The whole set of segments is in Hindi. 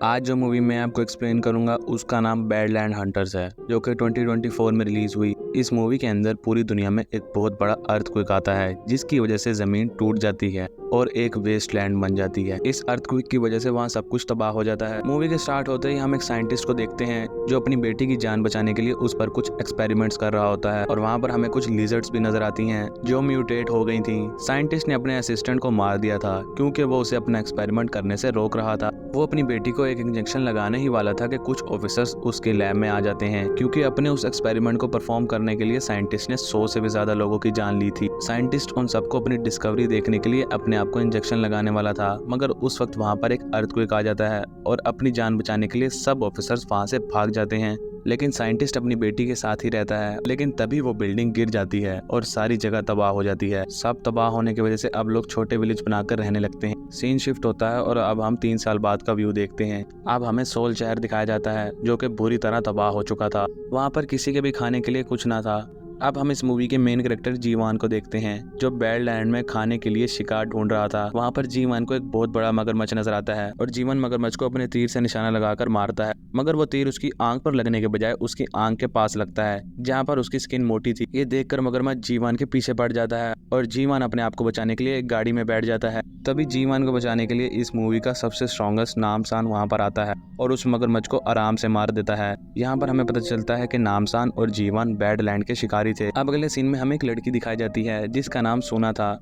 आज जो मूवी मैं आपको एक्सप्लेन करूंगा उसका नाम बैडलैंड हंटर्स है, जो कि 2024 में रिलीज हुई। इस मूवी के अंदर पूरी दुनिया में एक बहुत बड़ा अर्थक्वेक आता है, जिसकी वजह से जमीन टूट जाती है और एक वेस्टलैंड बन जाती है। इस अर्थक्वेक की वजह से वहाँ सब कुछ तबाह हो जाता है। मूवी के स्टार्ट होते ही हम एक साइंटिस्ट को देखते हैं जो अपनी बेटी की जान बचाने के लिए उस पर कुछ एक्सपेरिमेंट्स कर रहा होता है, और वहाँ पर हमें कुछ लिजर्ड्स भी नजर आती हैं जो म्यूटेट हो गई थी। साइंटिस्ट ने अपने असिस्टेंट को मार दिया था क्योंकि वो उसे अपना एक्सपेरिमेंट करने से रोक रहा था। वो अपनी बेटी को एक इंजेक्शन लगाने ही वाला था कि कुछ ऑफिसर्स उसके लैब में आ जाते हैं, क्योंकि अपने उस एक्सपेरिमेंट को परफॉर्म करने के लिए साइंटिस्ट ने 100 से भी ज्यादा लोगों की जान ली थी। साइंटिस्ट उन सबको अपनी डिस्कवरी देखने के लिए अपने आप को इंजेक्शन लगाने वाला था, मगर उस वक्त वहाँ पर एक अर्थक्वेक आ जाता है और अपनी जान बचाने के लिए सब ऑफिसर्स वहाँ से भाग जाते हैं। लेकिन साइंटिस्ट अपनी बेटी के साथ ही रहता है। लेकिन तभी वो बिल्डिंग गिर जाती है और सारी जगह तबाह हो जाती है। सब तबाह होने की वजह से अब लोग छोटे विलेज बनाकर रहने लगते हैं। सीन शिफ्ट होता है और अब हम 3 साल बाद का व्यू देखते हैं। अब हमें सोल शहर दिखाया जाता है जो कि बुरी तरह तबाह हो चुका था। वहाँ पर किसी के भी खाने के लिए कुछ ना था। अब हम इस मूवी के मेन कैरेक्टर जीवान को देखते हैं जो बैडलैंड में खाने के लिए शिकार ढूंढ रहा था। वहाँ पर जीवान को एक बहुत बड़ा मगरमच्छ नजर आता है और जीवन मगरमच्छ को अपने तीर से निशाना लगाकर मारता है, मगर वो तीर उसकी आंख पर लगने के बजाय उसकी आंख के पास लगता है जहाँ पर उसकी स्किन मोटी थी। ये देखकर मगरमच्छ जीवान के पीछे पड़ जाता है और जीवान अपने आप को बचाने के लिए एक गाड़ी में बैठ जाता है। तभी जीवान को बचाने के लिए इस मूवी का सबसे स्ट्रॉन्गेस्ट नामसान वहाँ पर आता है और उस मगरमच्छ को आराम से मार देता है। यहाँ पर हमें पता चलता है कि नामसान और जीवान बैडलैंड के शिकारी थे। अब अगले सीन में हमें एक लड़की दिखाई जाती है जिसका नाम सोना था।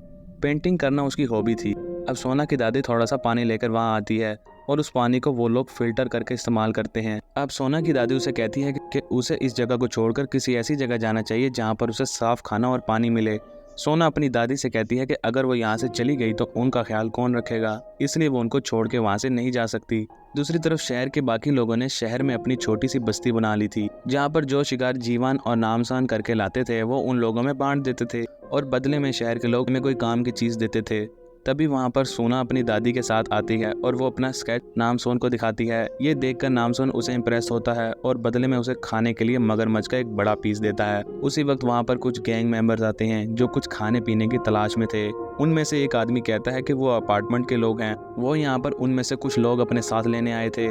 पेंटिंग करना उसकी हॉबी थी। अब सोना की दादी थोड़ा सा पानी लेकर वहाँ आती है और उस पानी को वो लोग फिल्टर करके इस्तेमाल करते हैं। अब सोना की दादी उसे कहती है कि उसे इस जगह को छोड़कर किसी ऐसी जगह जाना चाहिए जहाँ पर उसे साफ खाना और पानी मिले। सोना अपनी दादी से कहती है कि अगर वो यहाँ से चली गई तो उनका ख्याल कौन रखेगा, इसलिए वो उनको छोड़ के वहाँ से नहीं जा सकती। दूसरी तरफ शहर के बाकी लोगों ने शहर में अपनी छोटी सी बस्ती बना ली थी, जहाँ पर जो शिकार जीवान और नामसान करके लाते थे वो उन लोगों में बांट देते थे और बदले में शहर के लोग में कोई काम की चीज देते थे। तभी वहाँ पर सोना अपनी दादी के साथ आती है और वो अपना स्केच नामसोन को दिखाती है। ये देखकर नामसोन उसे इम्प्रेस होता है और बदले में उसे खाने के लिए मगरमच्छ का एक बड़ा पीस देता है। उसी वक्त वहाँ पर कुछ गैंग मेंबर्स आते हैं जो कुछ खाने पीने की तलाश में थे। उनमें से एक आदमी कहता है कि वो अपार्टमेंट के लोग हैं। वो यहाँ पर उनमें से कुछ लोग अपने साथ लेने आए थे।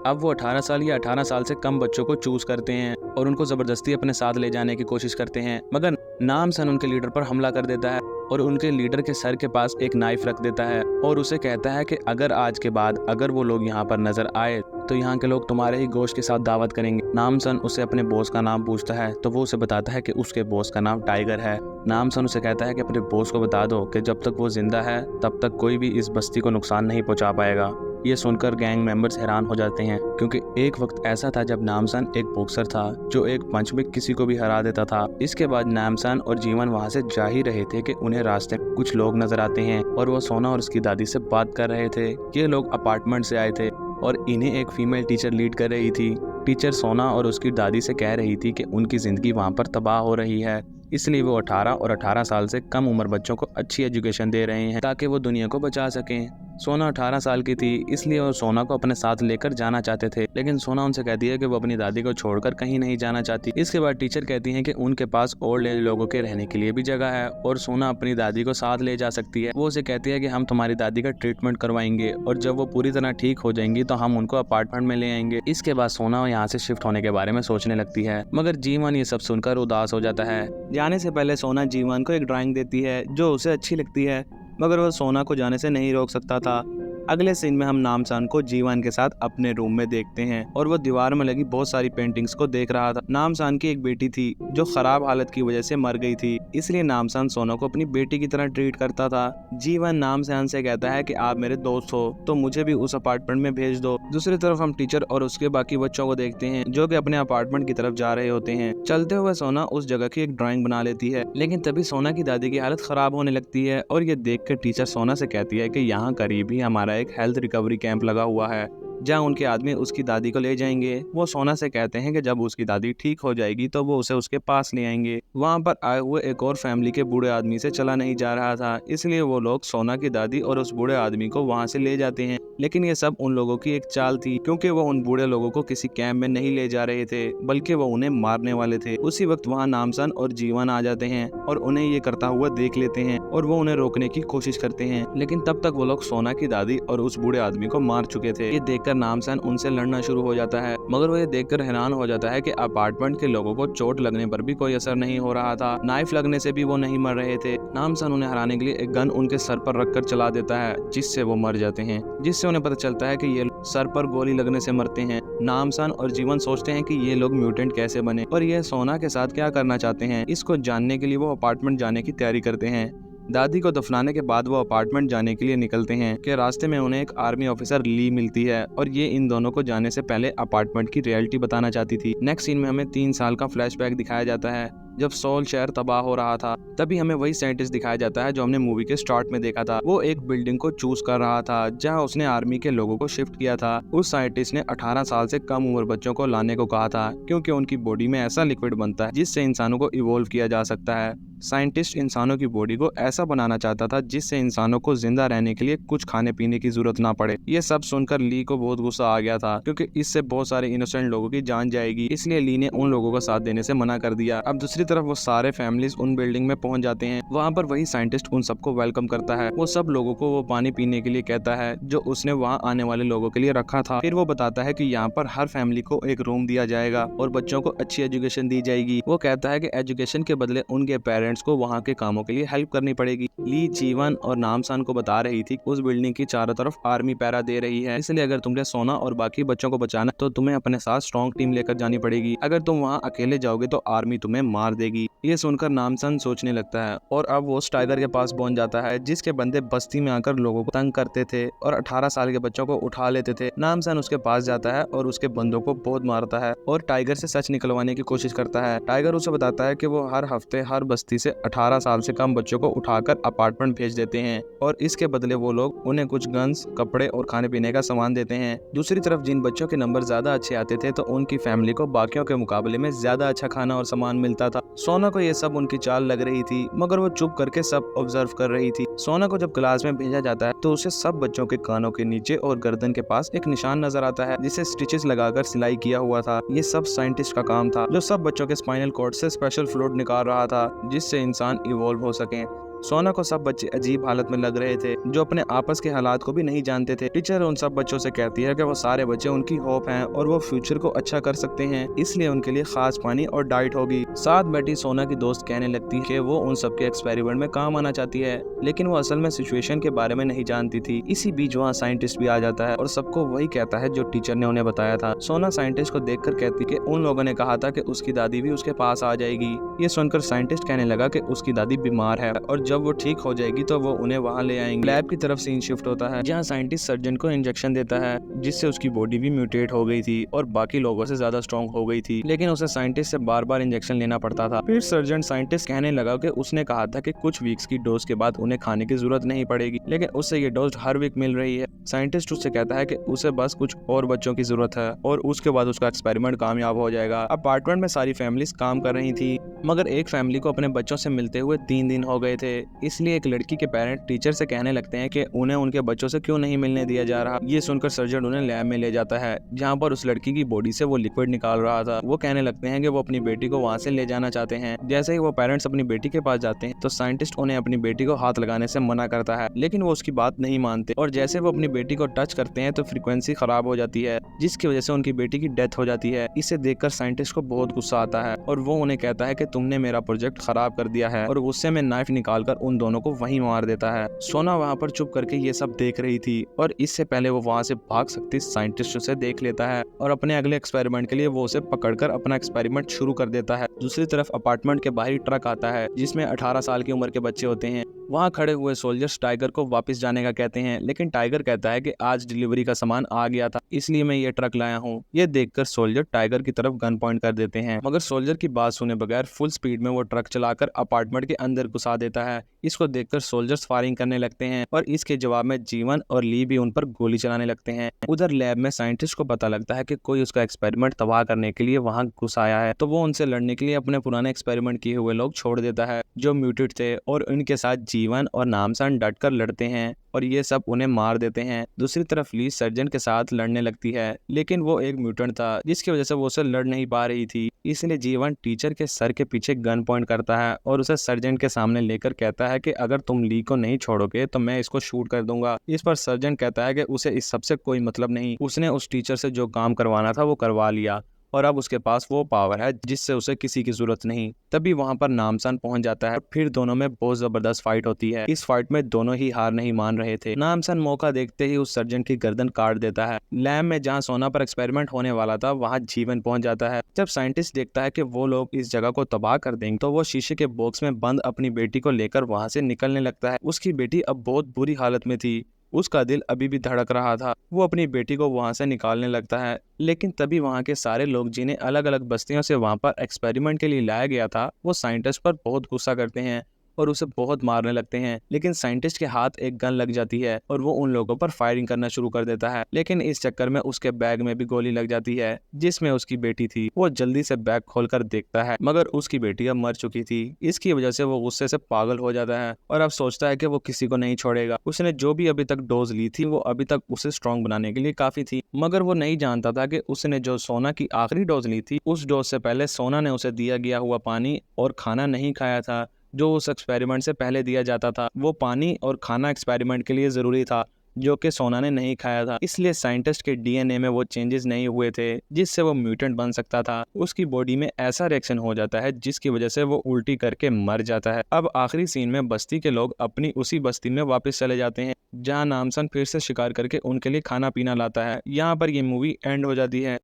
अब वो 18 साल या 18 साल से कम बच्चों को चूज करते हैं और उनको जबरदस्ती अपने साथ ले जाने की कोशिश करते हैं, मगर नामसन उनके लीडर पर हमला कर देता है और उनके लीडर के सर के पास एक नाइफ रख देता है और उसे कहता है कि अगर आज के बाद अगर वो लोग यहाँ पर नजर आए तो यहाँ के लोग तुम्हारे ही गोश्त के साथ दावत करेंगे। नामसन उससे अपने बॉस का नाम पूछता है तो वो उसे बताता है कि उसके बॉस का नाम टाइगर है। नामसन उसे कहता है कि अपने बॉस को बता दो कि जब तक वो जिंदा है तब तक कोई भी इस बस्ती को नुकसान नहीं पहुंचा पाएगा। ये सुनकर गैंग मेंबर्स हैरान हो जाते हैं, क्योंकि एक वक्त ऐसा था जब नामसान एक बॉक्सर था जो एक पंच में किसी को भी हरा देता था। इसके बाद नामसान और जीवन वहां से जा ही रहे थे कि उन्हें रास्ते में कुछ लोग नजर आते हैं और वो सोना और उसकी दादी से बात कर रहे थे। ये लोग अपार्टमेंट से आए थे और इन्हें एक फीमेल टीचर लीड कर रही थी। टीचर सोना और उसकी दादी से कह रही थी कि उनकी जिंदगी वहाँ पर तबाह हो रही है, इसलिए वो 18 और 18 साल से कम उम्र बच्चों को अच्छी एजुकेशन दे रहे हैं ताकि वो दुनिया को बचा सकें। सोना 18 साल की थी, इसलिए वो सोना को अपने साथ लेकर जाना चाहते थे, लेकिन सोना उनसे कहती है कि वो अपनी दादी को छोड़कर कहीं नहीं जाना चाहती। इसके बाद टीचर कहती है कि उनके पास ओल्ड एज लोगों के रहने के लिए भी जगह है और सोना अपनी दादी को साथ ले जा सकती है। वो उसे कहती है कि हम तुम्हारी दादी का ट्रीटमेंट करवाएंगे और जब वो पूरी तरह ठीक हो जाएंगी तो हम उनको अपार्टमेंट में ले आएंगे। इसके बाद सोना यहाँ से शिफ्ट होने के बारे में सोचने लगती है, मगर जीवन ये सब सुनकर उदास हो जाता है। जाने से पहले सोना जीवन को एक ड्राइंग देती है जो उसे अच्छी लगती है, मगर वह सोना को जाने से नहीं रोक सकता था। अगले सीन में हम नामसान को जीवन के साथ अपने रूम में देखते हैं और वो दीवार में लगी बहुत सारी पेंटिंग्स को देख रहा था। नामसान की एक बेटी थी जो खराब हालत की वजह से मर गई थी, इसलिए नामसान सोना को अपनी बेटी की तरह ट्रीट करता था। जीवन नामसान से कहता है कि आप मेरे दोस्त हो तो मुझे भी उस अपार्टमेंट में भेज दो। दूसरी तरफ हम टीचर और उसके बाकी बच्चों को देखते हैं जो कि अपने अपार्टमेंट की तरफ जा रहे होते हैं। चलते हुए सोना उस जगह की एक ड्राइंग बना लेती है, लेकिन तभी सोना की दादी की हालत खराब होने लगती है और ये देख कर टीचर सोना से कहती है कि यहाँ करीब ही हमारा एक हेल्थ रिकवरी कैंप लगा हुआ है जहाँ उनके आदमी उसकी दादी को ले जाएंगे। वो सोना से कहते हैं कि जब उसकी दादी ठीक हो जाएगी तो वो उसे उसके पास ले आएंगे। वहाँ पर आए हुए एक और फैमिली के बूढ़े आदमी से चला नहीं जा रहा था, इसलिए वो लोग सोना की दादी और उस बूढ़े आदमी को वहाँ से ले जाते हैं, लेकिन ये सब उन लोगों की एक चाल थी, क्योंकि वो उन बूढ़े लोगों को किसी कैंप में नहीं ले जा रहे थे बल्कि वो उन्हें मारने वाले थे। उसी वक्त वहाँ नामसन और जीवन आ जाते हैं और उन्हें ये करता हुआ देख लेते हैं और वो उन्हें रोकने की कोशिश करते हैं, लेकिन तब तक वो लोग सोना की दादी और उस बूढ़े आदमी को मार चुके थे। ये देखकर देखकर नामसान उनसे लड़ना शुरू हो जाता है, मगर वो ये देखकर हैरान हो जाता है कि अपार्टमेंट के लोगों को चोट लगने पर भी कोई असर नहीं हो रहा था, नाइफ लगने से भी वो नहीं मर रहे थे। नामसान उन्हें हराने के लिए एक गन उनके सर पर रखकर चला देता है, जिससे वो मर जाते हैं, जिससे उन्हें पता चलता है कि ये सर पर गोली लगने से मरते हैं। नामसान और जीवन सोचते हैं कि ये लोग म्यूटेंट कैसे बने और ये सोना के साथ क्या करना चाहते हैं। इसको जानने के लिए वो अपार्टमेंट जाने की तैयारी करते हैं। दादी को दफनाने के बाद वो अपार्टमेंट जाने के लिए निकलते हैं कि रास्ते में उन्हें एक आर्मी ऑफिसर ली मिलती है और ये इन दोनों को जाने से पहले अपार्टमेंट की रियलिटी बताना चाहती थी। नेक्स्ट सीन में हमें 3 साल का फ्लैशबैक दिखाया जाता है जब सोल शहर तबाह हो रहा था। तभी हमें वही साइंटिस्ट दिखाया जाता है जो हमने मूवी के स्टार्ट में देखा था। वो एक बिल्डिंग को चूज कर रहा था जहां उसने आर्मी के लोगों को शिफ्ट किया था। उस साइंटिस्ट ने 18 साल से कम उम्र बच्चों को लाने को कहा था, क्योंकि उनकी बॉडी में ऐसा लिक्विड बनता है जिससे इंसानों को इवोल्व किया जा सकता है। साइंटिस्ट इंसानों की बॉडी को ऐसा बनाना चाहता था जिससे इंसानों को जिंदा रहने के लिए कुछ खाने पीने की जरूरत ना पड़े। ये सब सुनकर ली को बहुत गुस्सा आ गया था, क्योंकि इससे बहुत सारे इनोसेंट लोगों की जान जाएगी, इसलिए ली ने उन लोगों का साथ देने से मना कर दिया। अब दूसरी तरफ वो सारे फैमिलीज उन बिल्डिंग में पहुंच जाते हैं। वहाँ पर वही साइंटिस्ट उन सबको वेलकम करता है। वो सब लोगों को वो पानी पीने के लिए कहता है जो उसने वहाँ आने वाले लोगों के लिए रखा था। फिर वो बताता है कि यहाँ पर हर फैमिली को एक रूम दिया जाएगा और बच्चों को अच्छी एजुकेशन दी जाएगी। वो कहता है कि एजुकेशन के बदले उनके पेरेंट्स को वहाँ के कामों के लिए हेल्प करनी पड़ेगी। ली जीवन और नामसान को बता रही थी उस बिल्डिंग की चारों तरफ आर्मी पैरा दे रही है, इसलिए अगर तुमने सोना और बाकी बच्चों को बचाना तो तुम्हें अपने साथ स्ट्रॉन्ग टीम लेकर जानी पड़ेगी। अगर तुम वहाँ अकेले जाओगे तो आर्मी तुम्हें मार देगी। ये सुनकर नामसान सोचने लगता है और अब वो उस टाइगर के पास पहुंच जाता है जिसके बंदे बस्ती में आकर लोगों को तंग करते थे और 18 साल के बच्चों को उठा लेते थे। नामसान उसके पास जाता है और उसके बंदों को बहुत मारता है और टाइगर से सच निकलवाने की कोशिश करता है। टाइगर उसे बताता है कि वो हर हफ्ते हर बस्ती से 18 साल से कम बच्चों को उठाकर अपार्टमेंट भेज देते हैं और इसके बदले वो लोग उन्हें कुछ गन्स, कपड़े और खाने पीने का सामान देते हैं। दूसरी तरफ जिन बच्चों के नंबर ज्यादा अच्छे आते थे तो उनकी फैमिली को बाकियों के मुकाबले में ज्यादा अच्छा खाना और सामान मिलता था। सोना को ये सब उनकी चाल लग रही थी, मगर वो चुप करके सब ऑब्जर्व कर रही थी। सोना को जब क्लास में भेजा जाता है तो उसे सब बच्चों के कानों के नीचे और गर्दन के पास एक निशान नजर आता है जिसे स्टिचेस लगाकर सिलाई किया हुआ था। ये सब साइंटिस्ट का काम था जो सब बच्चों के स्पाइनल कॉर्ड से स्पेशल फ्लूइड निकाल रहा था जिससे इंसान इवॉल्व हो सके। सोना को सब बच्चे अजीब हालत में लग रहे थे जो अपने आपस के हालात को भी नहीं जानते थे। टीचर उन सब बच्चों से कहती है कि वो सारे बच्चे उनकी होप हैं और वो फ्यूचर को अच्छा कर सकते हैं, इसलिए उनके लिए खास पानी और डाइट होगी। साथ बैठी सोना की दोस्त कहने लगती है कि वो उन सबके एक्सपेरिमेंट में काम आना चाहती है, लेकिन वो असल में सिचुएशन के बारे में नहीं जानती थी। इसी बीच वहाँ साइंटिस्ट भी आ जाता है और सबको वही कहता है जो टीचर ने उन्हें बताया था। सोना साइंटिस्ट को देखकर कहती कि उन लोगों ने कहा था कि उसकी दादी भी उसके पास आ जाएगी। ये सुनकर साइंटिस्ट कहने लगा कि उसकी दादी बीमार है और जब वो ठीक हो जाएगी तो वो उन्हें वहाँ ले आएंगे। लैब की तरफ सीन शिफ्ट होता है जहाँ साइंटिस्ट सर्जन को इंजेक्शन देता है जिससे उसकी बॉडी भी म्यूटेट हो गई थी और बाकी लोगों से ज्यादा स्ट्रॉन्ग हो गई थी, लेकिन उसे साइंटिस्ट से बार बार इंजेक्शन लेना पड़ता था। फिर सर्जन साइंटिस्ट कहने लगा कि उसने कहा था कि कुछ वीक्स की डोज के बाद उन्हें खाने की जरूरत नहीं पड़ेगी, लेकिन उससे ये डोज हर वीक मिल रही है। साइंटिस्ट उससे कहता है कि उसे बस कुछ और बच्चों की जरूरत है और उसके बाद उसका एक्सपेरिमेंट कामयाब हो जाएगा। अपार्टमेंट में सारी फैमिलीज काम कर रही थी, मगर एक फैमिली को अपने बच्चों से मिलते हुए 3 दिन हो गए थे, इसलिए एक लड़की के पेरेंट टीचर से कहने लगते हैं कि उन्हें उनके बच्चों से क्यों नहीं मिलने दिया जा रहा। ये सुनकर सर्जन उन्हें लैब में ले जाता है जहाँ पर उस लड़की की बॉडी से वो लिक्विड निकाल रहा था। वो कहने लगते हैं कि वो अपनी बेटी को वहाँ से ले जाना चाहते हैं। जैसे ही वो पेरेंट्स अपनी बेटी के पास जाते हैं तो साइंटिस्ट उन्हें अपनी बेटी को हाथ लगाने से मना करता है, लेकिन वो उसकी बात नहीं मानते और जैसे वो अपनी बेटी को टच करते हैं तो फ्रीक्वेंसी खराब हो जाती है जिसकी वजह से उनकी बेटी की डेथ हो जाती है। इसे देखकर साइंटिस्ट को बहुत गुस्सा आता है और वो उन्हें कहता है कि तुमने मेरा प्रोजेक्ट खराब कर दिया है और गुस्से में नाइफ निकालकर उन दोनों को वहीं मार देता है। सोना वहाँ पर चुप करके ये सब देख रही थी और इससे पहले वो वहाँ से भाग सकती साइंटिस्ट उसे देख लेता है और अपने अगले एक्सपेरिमेंट के लिए वो उसे पकड़कर अपना एक्सपेरिमेंट शुरू कर देता है। दूसरी तरफ अपार्टमेंट के बाहर ट्रक आता है जिसमें 18 साल की उम्र के बच्चे होते हैं। वहाँ खड़े हुए सोल्जर्स टाइगर को वापस जाने का कहते हैं, लेकिन टाइगर कहता है कि आज डिलीवरी का सामान आ गया था इसलिए मैं ये ट्रक लाया हूँ। ये देखकर सोल्जर टाइगर की तरफ गन पॉइंट कर देते हैं, मगर सोल्जर की बात सुने बगैर फुल स्पीड में वो ट्रक चलाकर अपार्टमेंट के अंदर घुसा देता है। इसको देखकर सोल्जर्स फायरिंग करने लगते हैं और इसके जवाब में जीवन और ली भी उन पर गोली चलाने लगते हैं। उधर लैब में साइंटिस्ट को पता लगता है कि कोई उसका एक्सपेरिमेंट तबाह करने के लिए वहाँ घुस आया है, तो वो उनसे लड़ने के लिए अपने पुराने एक्सपेरिमेंट किए हुए लोग छोड़ देता है जो म्यूटेड थे और उनके साथ जीवन और नामसान डटकर लड़ते हैं और ये सब उन्हें मार देते हैं। दूसरी तरफ ली सर्जन के साथ लड़ने लगती है, लेकिन वो एक म्यूटेंट था जिसकी वजह से वो उसे लड़ नहीं पा रही थी। इसलिए जीवन टीचर के सर के पीछे गन पॉइंट करता है और उसे सर्जेंट के सामने लेकर कहता है कि अगर तुम ली को नहीं छोड़ोगे तो मैं इसको शूट कर दूंगा। इस पर सर्जेंट कहता है कि उसे इस सबसे कोई मतलब नहीं, उसने उस टीचर से जो काम करवाना था वो करवा लिया और अब उसके पास वो पावर है जिससे उसे किसी की जरूरत नहीं। तभी वहां पर नामसान पहुंच जाता है। फिर दोनों में बहुत जबरदस्त फाइट होती है। इस फाइट में दोनों ही हार नहीं मान रहे थे। नामसान मौका देखते ही उस सर्जन की गर्दन काट देता है। लैब में जहां सोना पर एक्सपेरिमेंट होने वाला था वहां जीवन पहुंच जाता है। जब साइंटिस्ट देखता है कि वो लोग इस जगह को तबाह कर देंगे तो वो शीशे के बॉक्स में बंद अपनी बेटी को लेकर वहां से निकलने लगता है। उसकी बेटी अब बहुत बुरी हालत में थी, उसका दिल अभी भी धड़क रहा था। वो अपनी बेटी को वहां से निकालने लगता है, लेकिन तभी वहां के सारे लोग जिन्हें अलग अलग बस्तियों से वहां पर एक्सपेरिमेंट के लिए लाया गया था वो साइंटिस्ट पर बहुत गुस्सा करते हैं और उसे बहुत मारने लगते हैं। लेकिन साइंटिस्ट के हाथ एक गन लग जाती है और वो उन लोगों पर फायरिंग करना शुरू कर देता है। लेकिन इस चक्कर में उसके बैग में भी गोली लग जाती है जिसमें उसकी बेटी थी। वो जल्दी से बैग खोलकर देखता है मगर उसकी बेटी अब मर चुकी थी। इसकी वजह से वो गुस्से से पागल हो जाता है और अब सोचता है कि वो किसी को नहीं छोड़ेगा। उसने जो भी अभी तक डोज ली थी वो अभी तक उसे स्ट्रॉन्ग बनाने के लिए काफी थी, मगर वो नहीं जानता था कि उसने जो सोना की आखिरी डोज ली थी उस डोज से पहले सोना ने उसे दिया गया हुआ पानी और खाना नहीं खाया था जो उस एक्सपेरिमेंट से पहले दिया जाता था। वो पानी और खाना एक्सपेरिमेंट के लिए जरूरी था जो कि सोना ने नहीं खाया था। इसलिए साइंटिस्ट के डीएनए में वो चेंजेस नहीं हुए थे जिससे वो म्यूटेंट बन सकता था। उसकी बॉडी में ऐसा रिएक्शन हो जाता है जिसकी वजह से वो उल्टी करके मर जाता है। अब आखिरी सीन में बस्ती के लोग अपनी उसी बस्ती में वापस चले जाते हैं जहाँ नामसन फिर से शिकार करके उनके लिए खाना पीना लाता है। यहाँ पर ये मूवी एंड हो जाती है।